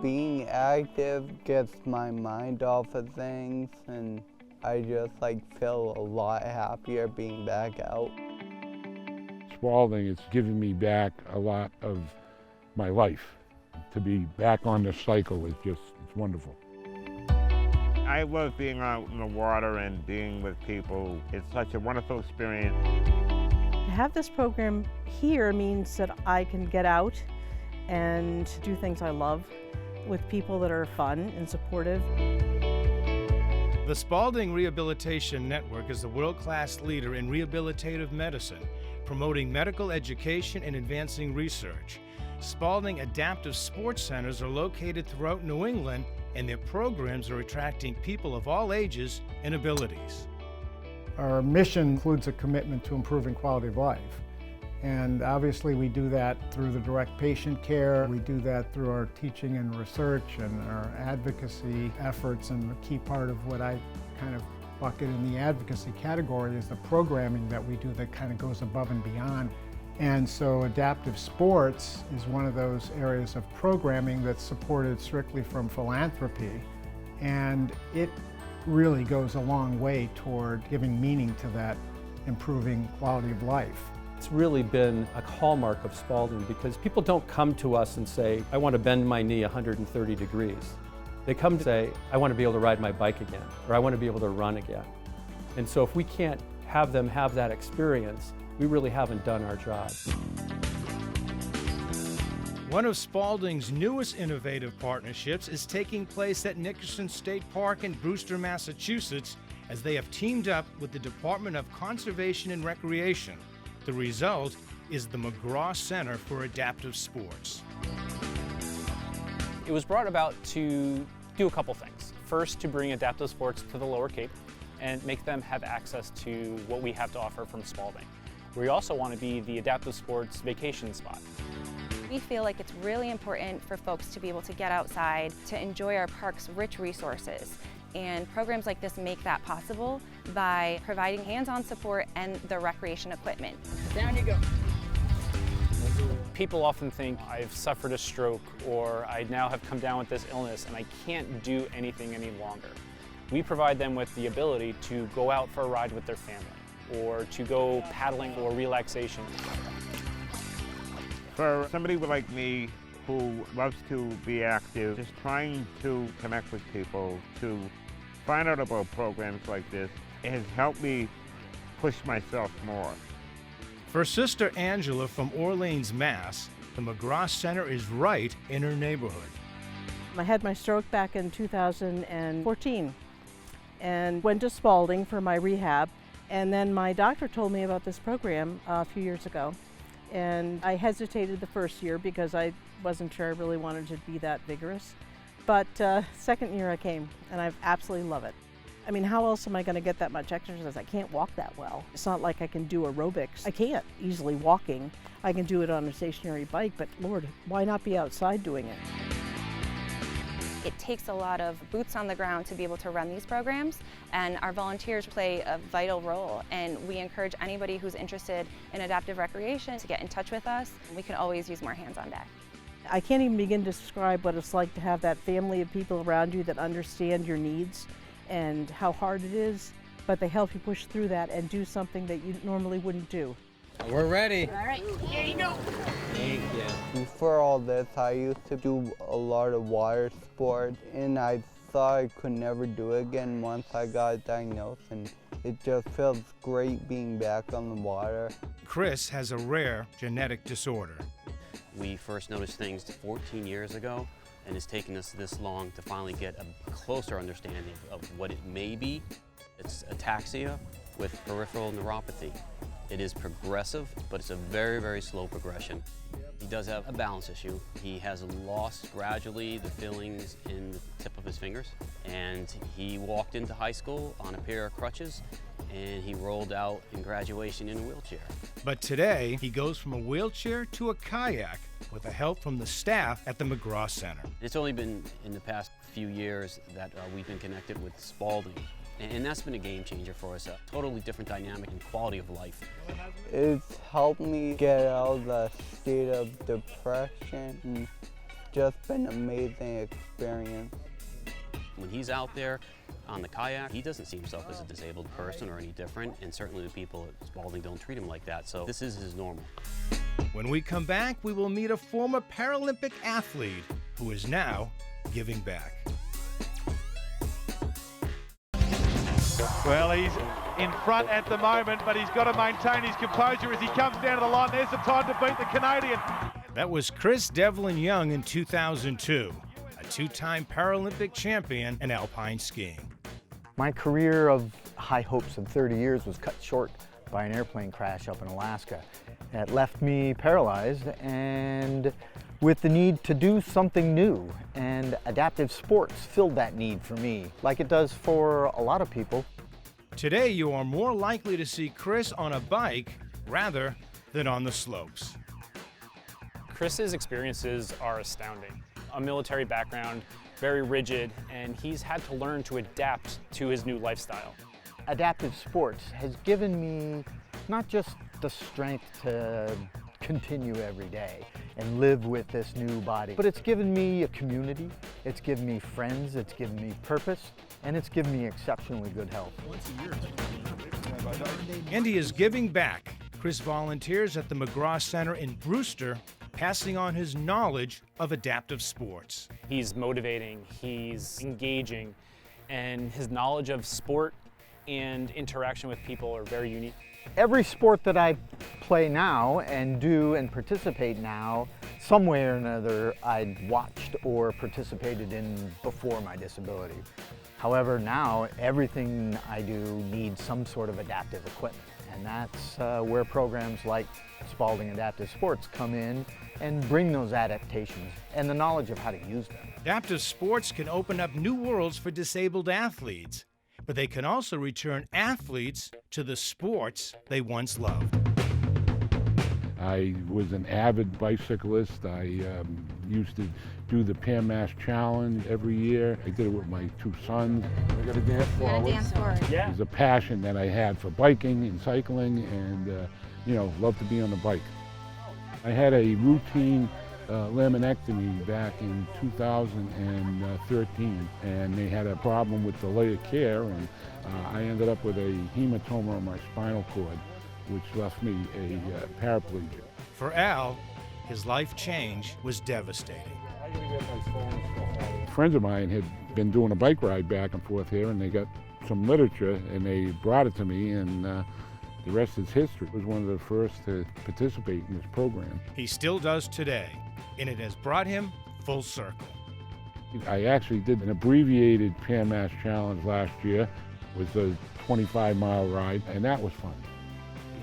Being active gets my mind off of things, and I just feel a lot happier being back out. Spaulding, it's given me back a lot of my life. To be back on the cycle is it's wonderful. I love being out in the water and being with people. It's such a wonderful experience. To have this program here means that I can get out and do things I love with people that are fun and supportive. The Spaulding Rehabilitation Network is the world-class leader in rehabilitative medicine, promoting medical education and advancing research. Spaulding Adaptive Sports Centers are located throughout New England, and their programs are attracting people of all ages and abilities. Our mission includes a commitment to improving quality of life. And obviously we do that through the direct patient care. We do that through our teaching and research and our advocacy efforts. And a key part of what I kind of bucket in the advocacy category is the programming that we do that kind of goes above and beyond. And so adaptive sports is one of those areas of programming that's supported strictly from philanthropy. And it really goes a long way toward giving meaning to that improving quality of life. It's really been a hallmark of Spaulding because people don't come to us and say, I want to bend my knee 130 degrees. They come to say, I want to be able to ride my bike again, or I want to be able to run again. And so if we can't have them have that experience, we really haven't done our job. One of Spaulding's newest innovative partnerships is taking place at Nickerson State Park in Brewster, Massachusetts, as they have teamed up with the Department of Conservation and Recreation. The result is the McGraw Center for Adaptive Sports. It was brought about to do a couple things. First, to bring adaptive sports to the Lower Cape and make them have access to what we have to offer from Spaulding. We also want to be the adaptive sports vacation spot. We feel like it's really important for folks to be able to get outside, to enjoy our park's rich resources. And programs like this make that possible by providing hands-on support and the recreation equipment. Down you go. People often think I've suffered a stroke or I now have come down with this illness and I can't do anything any longer. We provide them with the ability to go out for a ride with their family or to go paddling for relaxation. For somebody like me who loves to be active, just trying to connect with people, to find out about programs like this, it has helped me push myself more. For Sister Angela from Orleans, Mass., the McGraw Center is right in her neighborhood. I had my stroke back in 2014 and went to Spaulding for my rehab. And then my doctor told me about this program a few years ago. And I hesitated the first year because I wasn't sure I really wanted to be that vigorous. But second year I came, and I absolutely love it. I mean, how else am I going to get that much exercise? I can't walk that well. It's not like I can do aerobics. I can't easily walking. I can do it on a stationary bike, but Lord, why not be outside doing it? It takes a lot of boots on the ground to be able to run these programs, and our volunteers play a vital role. And we encourage anybody who's interested in adaptive recreation to get in touch with us. We can always use more hands on deck. I can't even begin to describe what it's like to have that family of people around you that understand your needs and how hard it is, but they help you push through that and do something that you normally wouldn't do. We're ready. All right, here you go. Thank you. Before all this, I used to do a lot of water sports, and I thought I could never do it again once I got diagnosed, and it just feels great being back on the water. Chris has a rare genetic disorder. We first noticed things 14 years ago, and it's taken us this long to finally get a closer understanding of what it may be. It's ataxia with peripheral neuropathy. It is progressive, but it's a very, very slow progression. He does have a balance issue. He has lost gradually the feelings in the tip of his fingers, and he walked into high school on a pair of crutches, and he rolled out in graduation in a wheelchair. But today, he goes from a wheelchair to a kayak with the help from the staff at the McGraw Center. It's only been in the past few years that we've been connected with Spaulding. And that's been a game changer for us, a totally different dynamic and quality of life. It's helped me get out of the state of depression, and just been an amazing experience. When he's out there on the kayak, he doesn't see himself as a disabled person or any different, and certainly the people at Spaulding don't treat him like that, so this is his normal. When we come back, we will meet a former Paralympic athlete who is now giving back. Well, he's in front at the moment, but he's got to maintain his composure as he comes down to the line. There's the time to beat the Canadian. That was Chris Devlin Young in 2002, a two-time Paralympic champion in alpine skiing. My career of high hopes of 30 years was cut short by an airplane crash up in Alaska. It left me paralyzed and with the need to do something new, and adaptive sports filled that need for me, like it does for a lot of people. Today, you are more likely to see Chris on a bike rather than on the slopes. Chris's experiences are astounding. A military background, very rigid, and he's had to learn to adapt to his new lifestyle. Adaptive sports has given me not just the strength to continue every day and live with this new body, but it's given me a community, it's given me friends, it's given me purpose, and it's given me exceptionally good health. And he is giving back. Chris volunteers at the McGraw Center in Brewster, passing on his knowledge of adaptive sports. He's motivating, he's engaging, and his knowledge of sport and interaction with people are very unique. Every sport that I play now and do and participate now, some way or another I'd watched or participated in before my disability. However, now everything I do needs some sort of adaptive equipment, and that's where programs like Spaulding Adaptive Sports come in and bring those adaptations and the knowledge of how to use them. Adaptive sports can open up new worlds for disabled athletes, but they can also return athletes to the sports they once loved. I was an avid bicyclist. I used to do the Pear Mass Challenge every year. I did it with my two sons. I got to dance forward. Dance forward. It was a passion that I had for biking and cycling, and love to be on the bike. I had a routine laminectomy back in 2013, and they had a problem with delay of care, and I ended up with a hematoma on my spinal cord, which left me a paraplegic. For Al, his life change was devastating. Friends of mine had been doing a bike ride back and forth here, and they got some literature, and they brought it to me, and the rest is history. I was one of the first to participate in this program. He still does today, and it has brought him full circle. I actually did an abbreviated Pear Mass Challenge last year. It was a 25-mile ride, and that was fun.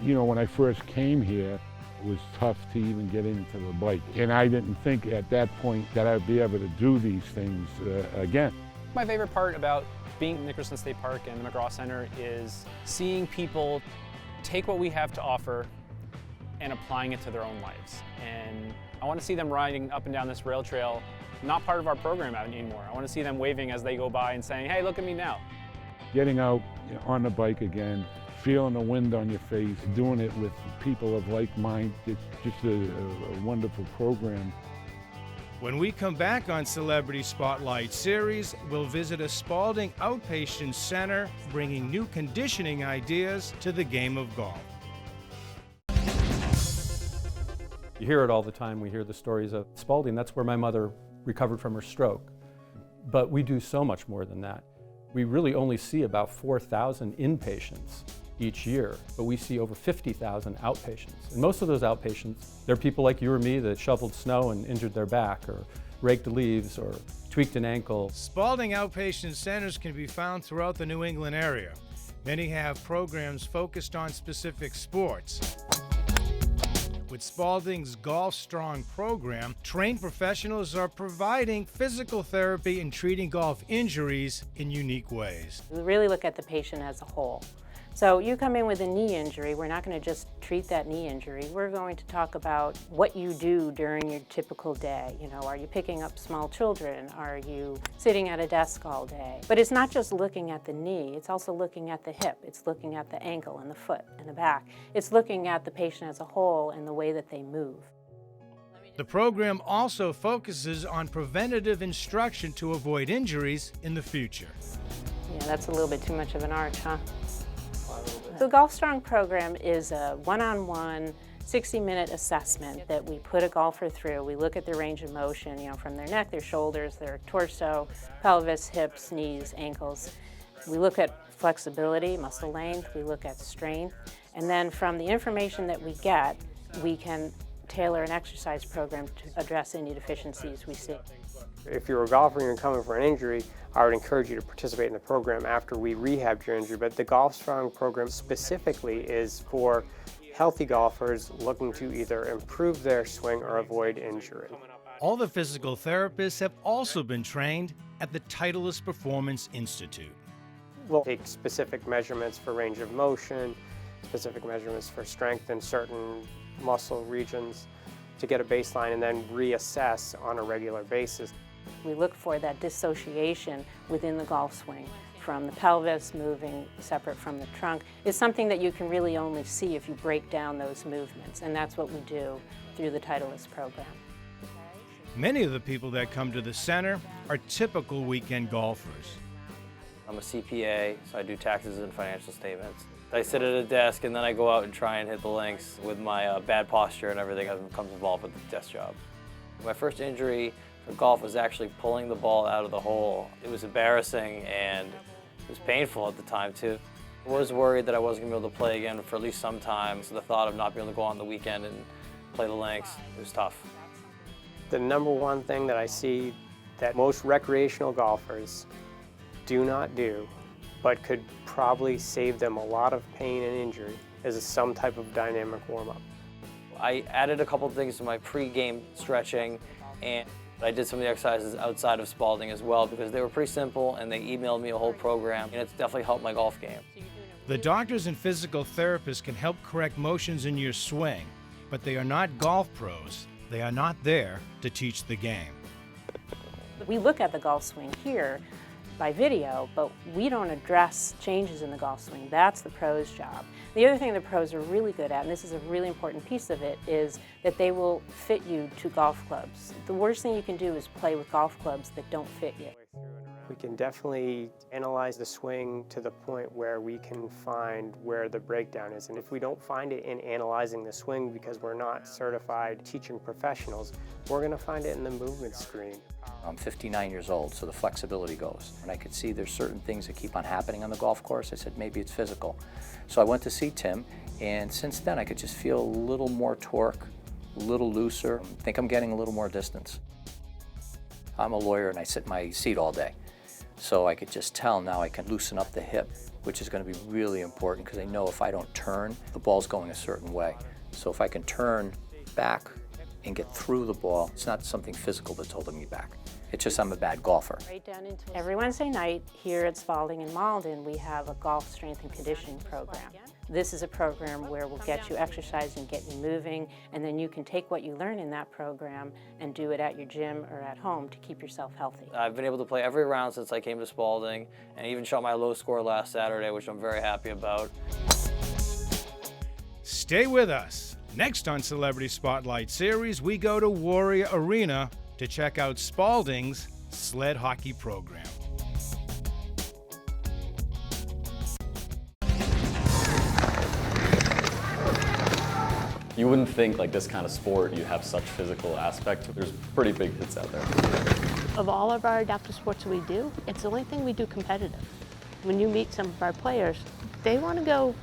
When I first came here, it was tough to even get into the bike, and I didn't think at that point that I'd be able to do these things again. My favorite part about being in Nickerson State Park and the McGraw Center is seeing people take what we have to offer and applying it to their own lives. And I want to see them riding up and down this rail trail, not part of our program anymore. I want to see them waving as they go by and saying, hey, look at me now. Getting out on the bike again, feeling the wind on your face, doing it with people of like mind, it's just a wonderful program. When we come back on Celebrity Spotlight Series, we'll visit a Spaulding outpatient center, bringing new conditioning ideas to the game of golf. You hear it all the time. We hear the stories of Spaulding. That's where my mother recovered from her stroke. But we do so much more than that. We really only see about 4,000 inpatients each year, but we see over 50,000 outpatients. And most of those outpatients, they're people like you or me that shoveled snow and injured their back, or raked leaves, or tweaked an ankle. Spaulding outpatient centers can be found throughout the New England area. Many have programs focused on specific sports. With Spaulding's Golf Strong program, trained professionals are providing physical therapy and treating golf injuries in unique ways. We really look at the patient as a whole. So you come in with a knee injury, we're not going to just treat that knee injury. We're going to talk about what you do during your typical day. Are you picking up small children? Are you sitting at a desk all day? But it's not just looking at the knee, it's also looking at the hip. It's looking at the ankle and the foot and the back. It's looking at the patient as a whole and the way that they move. The program also focuses on preventative instruction to avoid injuries in the future. Yeah, that's a little bit too much of an arch, huh? The Golf Strong program is a one-on-one 60-minute assessment that we put a golfer through. We look at their range of motion, from their neck, their shoulders, their torso, pelvis, hips, knees, ankles. We look at flexibility, muscle length, we look at strength, and then from the information that we get, we can tailor an exercise program to address any deficiencies we see. If you're a golfer and you're coming for an injury, I would encourage you to participate in the program after we rehab your injury. But the Golf Strong program specifically is for healthy golfers looking to either improve their swing or avoid injury. All the physical therapists have also been trained at the Titleist Performance Institute. We'll take specific measurements for range of motion, specific measurements for strength in certain muscle regions to get a baseline and then reassess on a regular basis. We look for that dissociation within the golf swing from the pelvis moving separate from the trunk. It's something that you can really only see if you break down those movements, and that's what we do through the Titleist program. Many of the people that come to the center are typical weekend golfers. I'm a CPA, so I do taxes and financial statements. I sit at a desk and then I go out and try and hit the links with my bad posture and everything that comes involved with the desk job. My first injury for golf was actually pulling the ball out of the hole. It was embarrassing and it was painful at the time too. I was worried that I wasn't going to be able to play again for at least some time, so the thought of not being able to go on the weekend and play the links, it was tough. The number one thing that I see that most recreational golfers do not do, but could probably save them a lot of pain and injury, is some type of dynamic warm-up. I added a couple things to my pre-game stretching, and I did some of the exercises outside of Spaulding as well because they were pretty simple and they emailed me a whole program, and it's definitely helped my golf game. The doctors and physical therapists can help correct motions in your swing, but they are not golf pros. They are not there to teach the game. We look at the golf swing here by video, but we don't address changes in the golf swing. That's the pros' job. The other thing the pros are really good at, and this is a really important piece of it, is that they will fit you to golf clubs. The worst thing you can do is play with golf clubs that don't fit you. We can definitely analyze the swing to the point where we can find where the breakdown is. And if we don't find it in analyzing the swing because we're not certified teaching professionals, we're going to find it in the movement screen. I'm 59 years old, so the flexibility goes. And I could see there's certain things that keep on happening on the golf course. I said, maybe it's physical. So I went to see Tim, and since then I could just feel a little more torque, a little looser. I think I'm getting a little more distance. I'm a lawyer and I sit in my seat all day. So I could just tell now I can loosen up the hip, which is going to be really important because I know if I don't turn, the ball's going a certain way. So if I can turn back and get through the ball, it's not something physical that's holding me back. It's just I'm a bad golfer. Every Wednesday night here at Spaulding in Malden, we have a golf strength and conditioning program. This is a program where we'll get you exercising, get you moving, and then you can take what you learn in that program and do it at your gym or at home to keep yourself healthy. I've been able to play every round since I came to Spaulding, and even shot my low score last Saturday, which I'm very happy about. Stay with us. Next on Celebrity Spotlight Series, we go to Warrior Arena to check out Spaulding's sled hockey program. You wouldn't think like this kind of sport you have such physical aspect. There's pretty big hits out there. Of all of our adaptive sports we do, it's the only thing we do competitive. When you meet some of our players, they want to go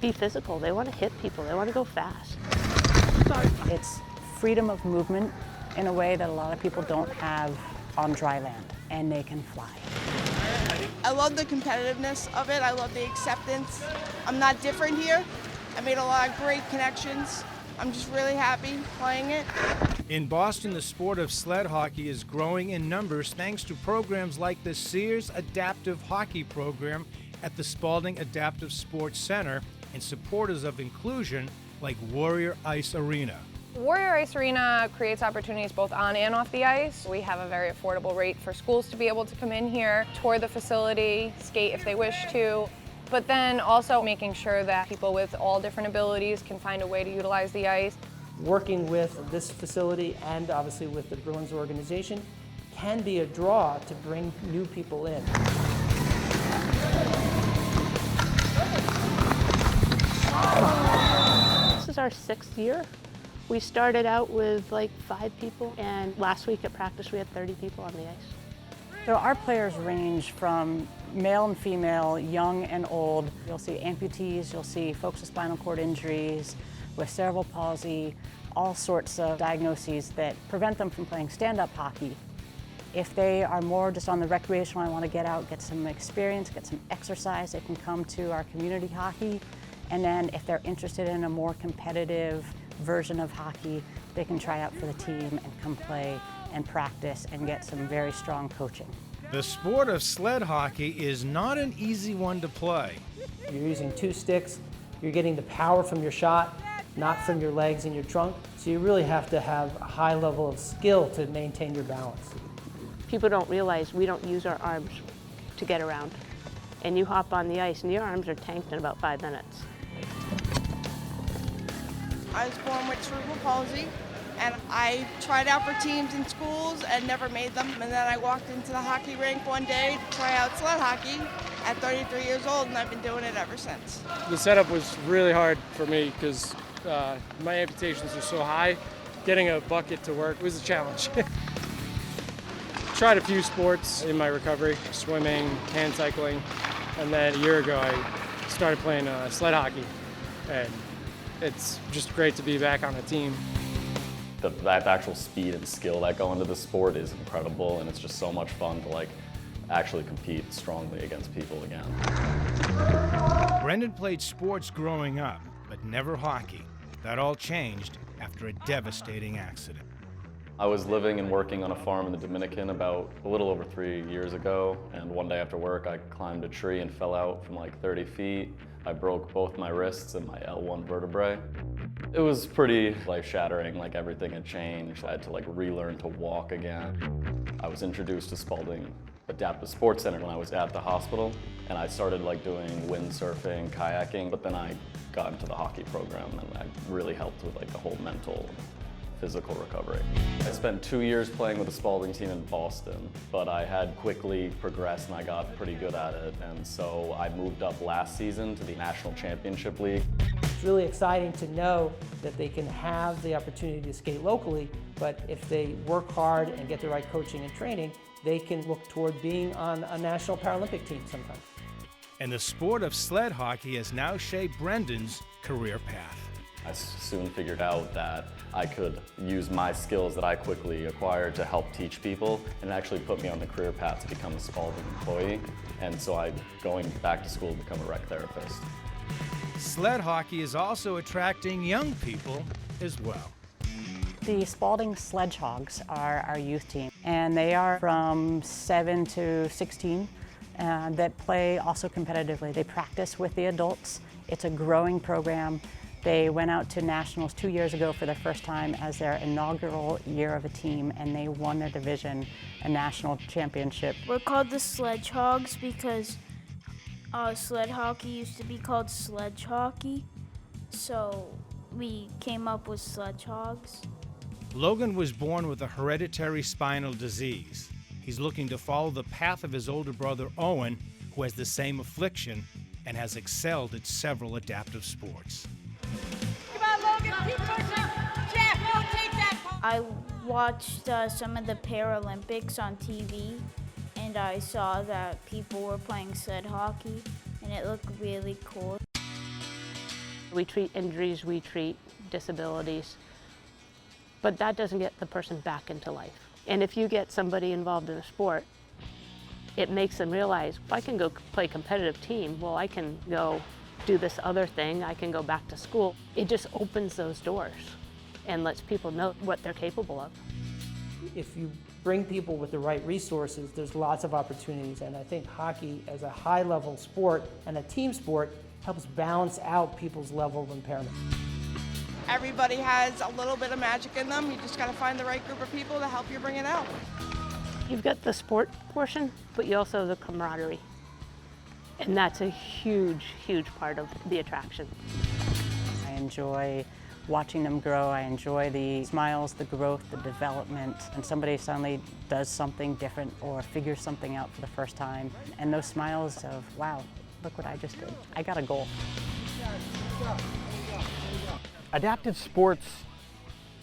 be physical, they want to hit people, they want to go fast. It's freedom of movement in a way that a lot of people don't have on dry land, and they can fly. I love the competitiveness of it. I love the acceptance. I'm not different here. I made a lot of great connections. I'm just really happy playing it. In Boston, the sport of sled hockey is growing in numbers thanks to programs like the Sears Adaptive Hockey Program at the Spaulding Adaptive Sports Center and supporters of inclusion like Warrior Ice Arena. Warrior Ice Arena creates opportunities both on and off the ice. We have a very affordable rate for schools to be able to come in here, tour the facility, skate if they wish to, but then also making sure that people with all different abilities can find a way to utilize the ice. working with this facility and obviously with the Bruins organization can be a draw to bring new people in. This is our 6th year. We started out with like 5 people, and last week at practice we had 30 people on the ice. So our players range from male and female, young and old. You'll see amputees, you'll see folks with spinal cord injuries, with cerebral palsy, all sorts of diagnoses that prevent them from playing stand-up hockey. If they are more just on the recreational, I want to get out, get some experience, get some exercise, they can come to our community hockey. And then if they're interested in a more competitive version of hockey, they can try out for the team and come play and practice and get some very strong coaching. The sport of sled hockey is not an easy one to play. You're using 2 sticks, you're getting the power from your shot, not from your legs and your trunk, so you really have to have a high level of skill to maintain your balance. People don't realize we don't use our arms to get around. And you hop on the ice and your arms are tanked in about 5 minutes. I was born with cerebral palsy, and I tried out for teams in schools and never made them. And then I walked into the hockey rink one day to try out sled hockey at 33 years old, and I've been doing it ever since. The setup was really hard for me because my amputations are so high. Getting a bucket to work was a challenge. Tried a few sports in my recovery, swimming, hand cycling, and then a year ago I started playing sled hockey, and it's just great to be back on a team. That actual speed and skill that go into the sport is incredible, and it's just so much fun to actually compete strongly against people again. Brendan played sports growing up, but never hockey. That all changed after a devastating accident. I was living and working on a farm in the Dominican about a little over 3 years ago, and one day after work I climbed a tree and fell out from like 30 feet. I broke both my wrists and my L1 vertebrae. It was pretty life-shattering, like everything had changed. I had to relearn to walk again. I was introduced to Spaulding Adaptive Sports Center when I was at the hospital, and I started doing windsurfing, kayaking, but then I got into the hockey program, and that really helped with the whole mental, physical recovery. I spent 2 years playing with the Spaulding team in Boston, but I had quickly progressed and I got pretty good at it, and so I moved up last season to the National Championship League. It's really exciting to know that they can have the opportunity to skate locally, but if they work hard and get the right coaching and training, they can look toward being on a national Paralympic team sometime. And the sport of sled hockey has now shaped Brendan's career path. I soon figured out that I could use my skills that I quickly acquired to help teach people, and it actually put me on the career path to become a Spaulding employee. And so I'm going back to school to become a rec therapist. Sled hockey is also attracting young people as well. The Spaulding Sledgehogs are our youth team, and they are from 7 to 16 that play also competitively. They practice with the adults. It's a growing program. They went out to nationals 2 years ago for their first time as their inaugural year of a team, and they won their division, a national championship. We're called the Sledgehogs because sled hockey used to be called sledge hockey, so we came up with Sledgehogs. Logan was born with a hereditary spinal disease. He's looking to follow the path of his older brother Owen, who has the same affliction and has excelled at several adaptive sports. Come on, Logan, keep pushing. Jeff, don't take that. I watched some of the Paralympics on TV, and I saw that people were playing sled hockey, and it looked really cool. We treat injuries, we treat disabilities, but that doesn't get the person back into life. And if you get somebody involved in a sport, it makes them realize, if I can go play competitive team, well, I can go do this other thing, I can go back to school. It just opens those doors and lets people know what they're capable of. If you bring people with the right resources, there's lots of opportunities, and I think hockey as a high-level sport and a team sport helps balance out people's level of impairment. Everybody has a little bit of magic in them. You just got to find the right group of people to help you bring it out. You've got the sport portion, but you also have the camaraderie. And that's a huge, huge part of the attraction. I enjoy watching them grow. I enjoy the smiles, the growth, the development, and somebody suddenly does something different or figures something out for the first time. And those smiles of, wow, look what I just did. I got a goal. Adaptive sports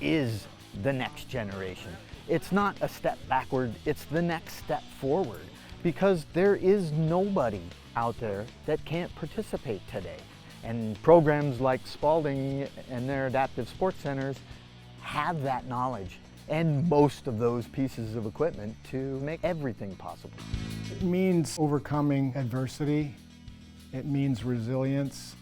is the next generation. It's not a step backward, it's the next step forward, because there is nobody out there that can't participate today. And programs like Spaulding and their adaptive sports centers have that knowledge and most of those pieces of equipment to make everything possible. It means overcoming adversity. It means resilience.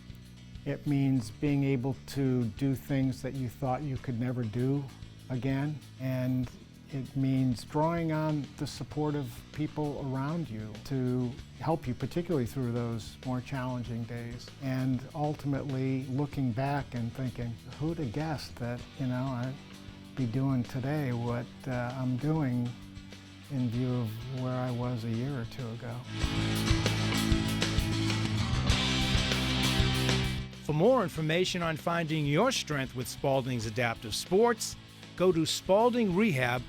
It means being able to do things that you thought you could never do again. And it means drawing on the support of people around you to help you, particularly through those more challenging days. And ultimately looking back and thinking, who'd have guessed that, I'd be doing today what I'm doing in view of where I was a year or two ago. For more information on finding your strength with Spaulding's Adaptive Sports, go to spaldingrehab.org.